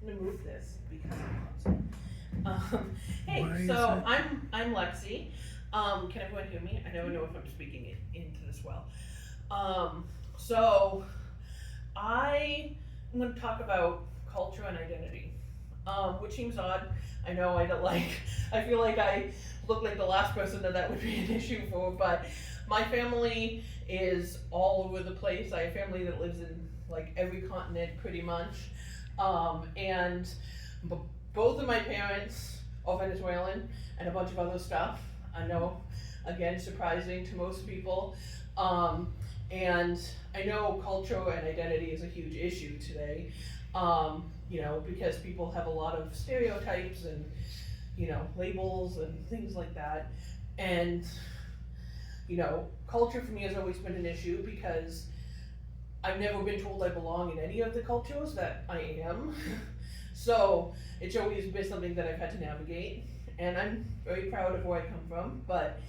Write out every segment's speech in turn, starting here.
gonna move this because I'm clumsy. Hey, Why is so it- I'm Lexi. Can everyone hear me? I never know if I'm speaking into this well. So I am going to talk about culture and identity, which seems odd. I know I don't like. I feel like I look like the last person that would be an issue for, but my family is all over the place. I have family that lives in like every continent pretty much, and both of my parents are Venezuelan and a bunch of other stuff. I know, again, surprising to most people. And I know culture and identity is a huge issue today, because people have a lot of stereotypes and, labels and things like that. And, culture for me has always been an issue because I've never been told I belong in any of the cultures that I am. So it's always been something that I've had to navigate, and I'm very proud of where I come from. But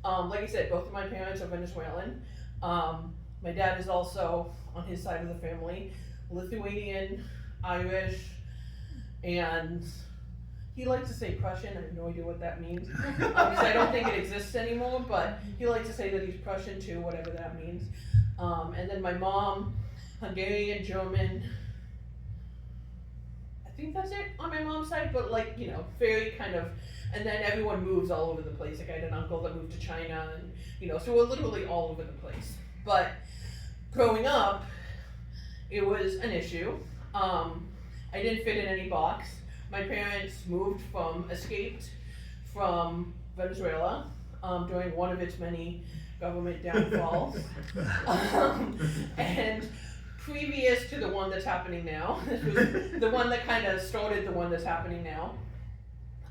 like I said, both of my parents are Venezuelan. My dad is also, on his side of the family, Lithuanian, Irish, and he likes to say Prussian. I have no idea what that means, because I don't think it exists anymore, but he likes to say that he's Prussian too, whatever that means. And then my mom, Hungarian, German, I think that's it on my mom's side, but very kind of, and then everyone moves all over the place. Like I had an uncle that moved to China, and so we're literally all over the place. But growing up, it was an issue. I didn't fit in any box. My parents escaped from Venezuela during one of its many government downfalls. And previous to the one that's happening now, this was the one that kind of started the one that's happening now.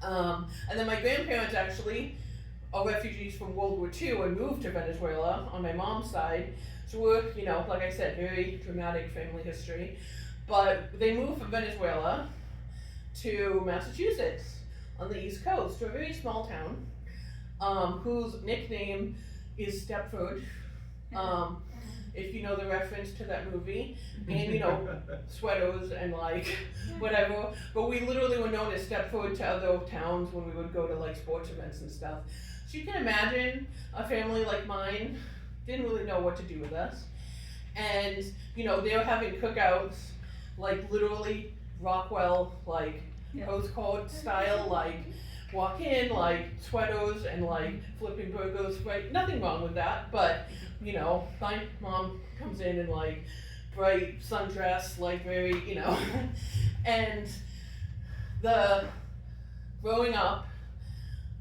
And then my grandparents actually are refugees from World War II and moved to Venezuela on my mom's side. So we're, like I said, very dramatic family history. But they moved from Venezuela to Massachusetts on the East Coast, to a very small town, whose nickname is Stepford. If you know the reference to that movie, and sweaters and whatever, but we literally were known as Stepford to other towns when we would go to sports events and stuff. So you can imagine a family like mine didn't really know what to do with us, and they were having cookouts, literally Rockwell, postcard style, walk in sweaters and flipping burgers, right? Nothing wrong with that, but my mom comes in bright sundress, very, and growing up,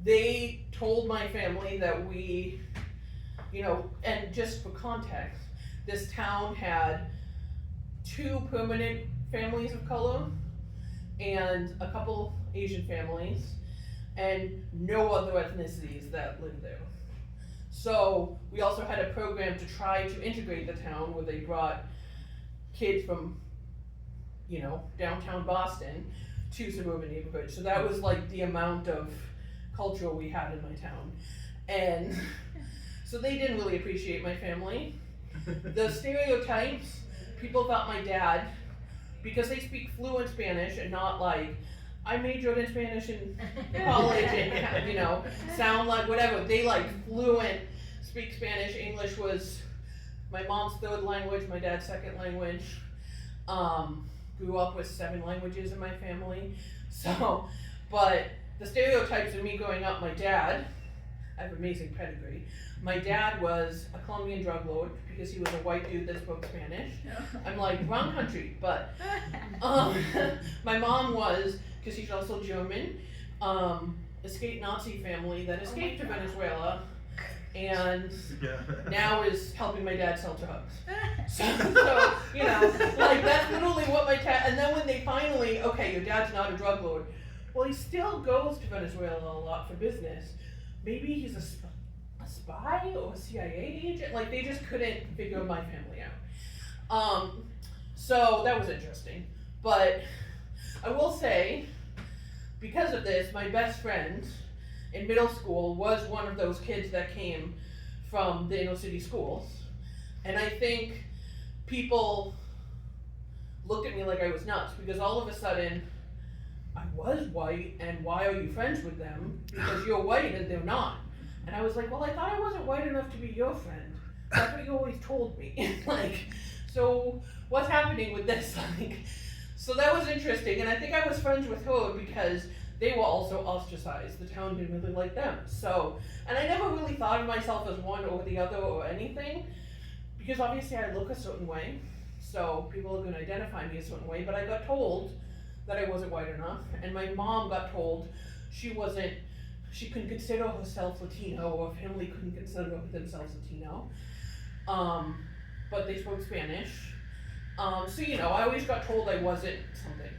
they told my family that we, and just for context, this town had 2 permanent families of color and a couple Asian families, and no other ethnicities that lived there. So we also had a program to try to integrate the town, where they brought kids from, downtown Boston to suburban neighborhoods. So that was the amount of culture we had in my town. And so they didn't really appreciate my family. The stereotypes, people thought my dad, because they speak fluent Spanish and not I majored in Spanish in college and sound like whatever. They fluent, speak Spanish. English was my mom's 3rd language, my dad's 2nd language. Grew up with 7 languages in my family. So, but the stereotypes of me growing up, my dad, I have amazing pedigree. My dad was a Colombian drug lord because he was a white dude that spoke Spanish. I'm wrong country, but my mom was, because she's also German, escaped Nazi family that escaped to Venezuela, and now is helping my dad sell drugs. So that's literally what my dad, and then when they finally, okay, your dad's not a drug lord, well, he still goes to Venezuela a lot for business. Maybe he's a spy or a CIA agent, they just couldn't figure my family out. So that was interesting, but I will say, because of this, my best friend in middle school was one of those kids that came from the inner city schools. And I think people looked at me like I was nuts, because all of a sudden, I was white, and why are you friends with them? Because you're white and they're not. And I was like, well, I thought I wasn't white enough to be your friend. That's what you always told me. Like, so what's happening with this? Like, so that was interesting, and I think I was friends with her because they were also ostracized. The town didn't really like them. So, and I never really thought of myself as one or the other or anything, because obviously I look a certain way, so people are going to identify me a certain way, but I got told that I wasn't white enough, and my mom got told she couldn't consider herself Latino, or family couldn't consider themselves Latino, but they spoke Spanish, so I always got told I wasn't something,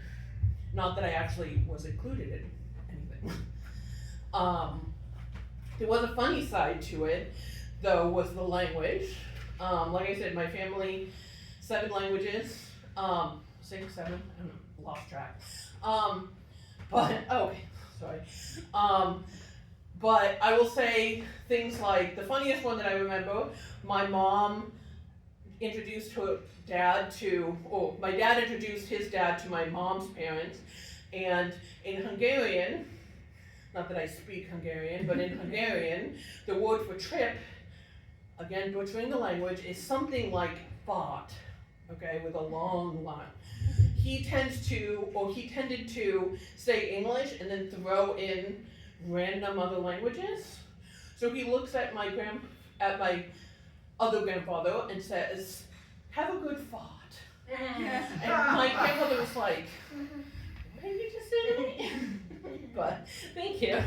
not that I actually was included in anything. There was a funny side to it, though, was the language. Like I said, my family, 7 languages, 6, 7, I don't know, lost track. But I will say things like, the funniest one that I remember, my mom introduced my dad introduced his dad to my mom's parents, and in Hungarian, not that I speak Hungarian, but in Hungarian, the word for trip, again butchering the language, is something like fart, okay, with a long line. He tended to say English and then throw in random other languages. So he looks at my other grandfather and says, "Have a good fart." And my grandmother was like, "What did you just say?" But thank you.